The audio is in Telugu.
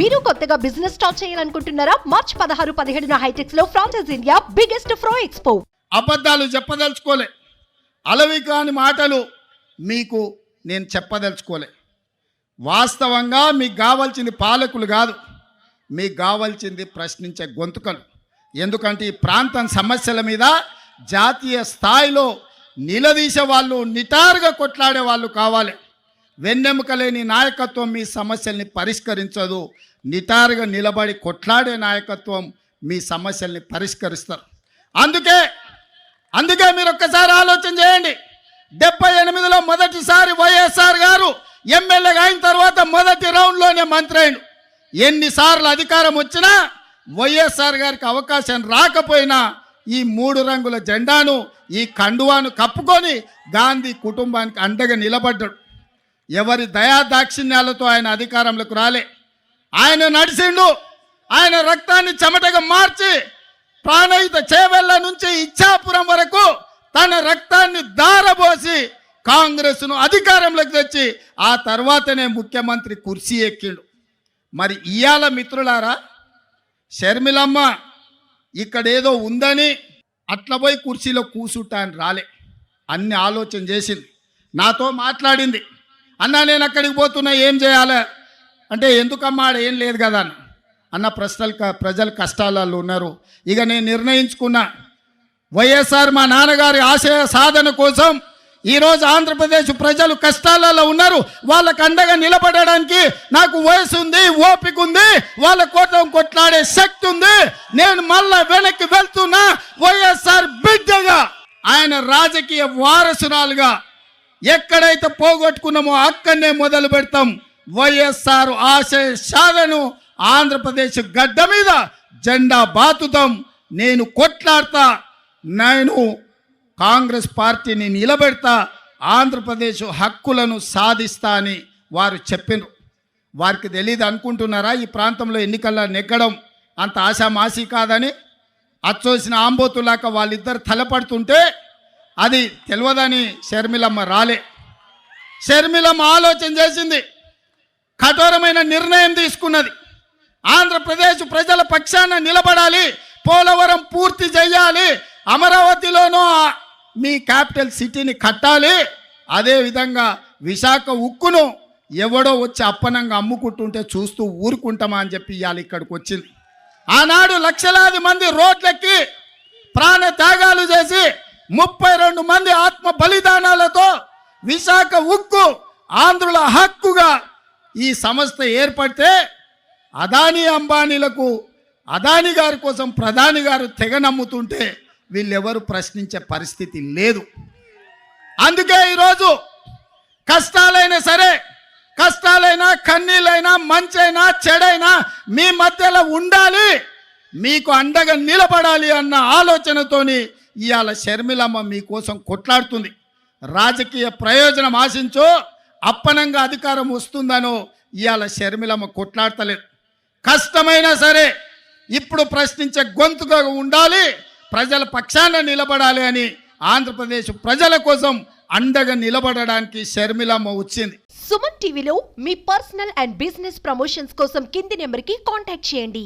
మీరు కొత్తగా బిజినెస్ స్టార్ట్ చేయాలనుకుంటున్నారా? మార్చ్ 16, 17న హైటెక్స్ లో ఫ్రాన్సెస్ ఇండియా బిగ్గెస్ట్ ఫ్రో ఎక్స్పో. అబద్ధాలు చెప్పదలుచుకోలే, అలవి కాని మాటలు మీకు నేను చెప్పదలుచుకోలే. వాస్తవంగా మీకు కావాల్సింది పాలకులు కాదు, మీకు కావాల్సింది ప్రశ్నించే గొంతుకలు. ఎందుకంటే ఈ ప్రాంతం సమస్యల మీద జాతీయ స్థాయిలో నిలదీసే వాళ్ళు, నిటారుగా కొట్లాడే వాళ్ళు కావాలి. వెన్నెముక లేని నాయకత్వం మీ సమస్యల్ని పరిష్కరించదు. నిటారుగా నిలబడి కొట్లాడే నాయకత్వం మీ సమస్యల్ని పరిష్కరిస్తారు. అందుకే మీరు ఒక్కసారి ఆలోచన చేయండి. 78లో మొదటిసారి వైఎస్ఆర్ గారు ఎమ్మెల్యేగా అయిన తర్వాత మొదటి రౌండ్లోనే మంత్రి అయిండు. ఎన్నిసార్లు అధికారం వచ్చినా వైఎస్ఆర్ గారికి అవకాశం రాకపోయినా ఈ 3 రంగుల జెండాను, ఈ కండువాను కప్పుకొని గాంధీ కుటుంబానికి అండగా నిలబడ్డాడు. ఎవరి దయాదాక్షిణ్యాలతో ఆయన అధికారంలోకి రాలే. ఆయన నడిచిండు. ఆయన రక్తాన్ని చెమటగా మార్చి ప్రాణహిత చేవెళ్ళ నుంచి ఇచ్చాపురం వరకు తన రక్తాన్ని దారబోసి కాంగ్రెస్ను అధికారంలోకి తెచ్చి ఆ తర్వాతనే ముఖ్యమంత్రి కుర్చీ ఎక్కిండు. మరి ఇయాల మిత్రులారా, షర్మిలమ్మ ఇక్కడ ఏదో ఉందని అట్లా పోయి కుర్చీలో కూసుంటాను రాలే. అన్ని ఆలోచన చేసింది, నాతో మాట్లాడింది. అన్న నేను అక్కడికి పోతున్నా, ఏం చేయాలి అంటే, ఎందుకమ్మా ఆడ ఏం లేదు కదా అన్న ప్రజలు కష్టాలలో ఉన్నారు. ఇక నేను నిర్ణయించుకున్నా, వైఎస్ఆర్ మా నాన్నగారి ఆశయ సాధన కోసం ఈరోజు ఆంధ్రప్రదేశ్ ప్రజలు కష్టాలలో ఉన్నారు. వాళ్ళకు అండగా నిలబడడానికి నాకు వయసు ఉంది, ఓపిక ఉంది, వాళ్ళ కోసం కొట్లాడే శక్తి ఉంది. నేను మళ్ళా వెనక్కి వెళ్తున్నా. వైఎస్ఆర్ బిడ్డగా, ఆయన రాజకీయ వారసురాలుగా ఎక్కడైతే పోగొట్టుకున్నామో అక్కడనే మొదలు పెడతాం. వైఎస్ఆర్ ఆశయ సాధను ఆంధ్రప్రదేశ్ గడ్డ మీద జెండా బాతుతాం. నేను కొట్లాడతా, నేను కాంగ్రెస్ పార్టీని నిలబెడతా, ఆంధ్రప్రదేశ్ హక్కులను సాధిస్తా అని వారు చెప్పినారు. వారికి తెలియదు అనుకుంటున్నారా ఈ ప్రాంతంలో ఎన్నికల్లో నెగ్గడం అంత ఆశామాసి కాదని? అచ్చోసిన ఆంబోతులాక వాళ్ళిద్దరు తలపడుతుంటే అది తెలియదని షర్మిలమ్మ రాలే. షర్మిలమ్మ ఆలోచన చేసింది, కఠోరమైన నిర్ణయం తీసుకున్నది. ఆంధ్రప్రదేశ్ ప్రజల పక్షాన నిలబడాలి, పోలవరం పూర్తి చేయాలి, అమరావతిలోనూ మీ క్యాపిటల్ సిటీని కట్టాలి, అదేవిధంగా విశాఖ ఉక్కును ఎవడో వచ్చి అప్పనంగా అమ్ముకుంటుంటే చూస్తూ ఊరుకుంటామా అని చెప్పి ఇవాళ ఇక్కడికి వచ్చింది. ఆనాడు లక్షలాది మంది రోడ్లెక్కి ప్రాణ త్యాగాలు చేసి 32 మంది ఆత్మ బలిదానాలతో విశాఖ ఉక్కు ఆంధ్రుల హక్కుగా ఈ సంస్థ ఏర్పడితే అదానీ అంబానీలకు, అదానీ గారి కోసం ప్రధాని గారు తెగ నమ్ముతుంటే వీళ్ళెవరు ప్రశ్నించే పరిస్థితి లేదు. అందుకే ఈరోజు కష్టాలైనా సరే, కష్టాలైనా కన్నీళ్ళైనా మంచైనా చెడైనా మీ మధ్యలో ఉండాలి, మీకు అండగా నిలబడాలి అన్న ఆలోచనతోని ఇవాళ షర్మిలమ్మ మీకోసం కొట్లాడుతుంది. రాజకీయ ప్రయోజనం ఆశించో, అప్పనంగా అధికారం వస్తుందనో ఇవాళ షర్మిలమ్మ కొట్లాడతలేదు. కష్టమైనా సరే ఇప్పుడు ప్రశ్నించే గొంతుగా ఉండాలి, ప్రజల పక్షాన నిలబడాలి అని ఆంధ్రప్రదేశ్ ప్రజల కోసం అండగా నిలబడడానికి షర్మిలమ్మ వచ్చింది. సుమన్ టీవీలో మీ పర్సనల్ అండ్ బిజినెస్ ప్రమోషన్స్ కోసం కింది నెంబర్కి కాంటాక్ట్ చేయండి.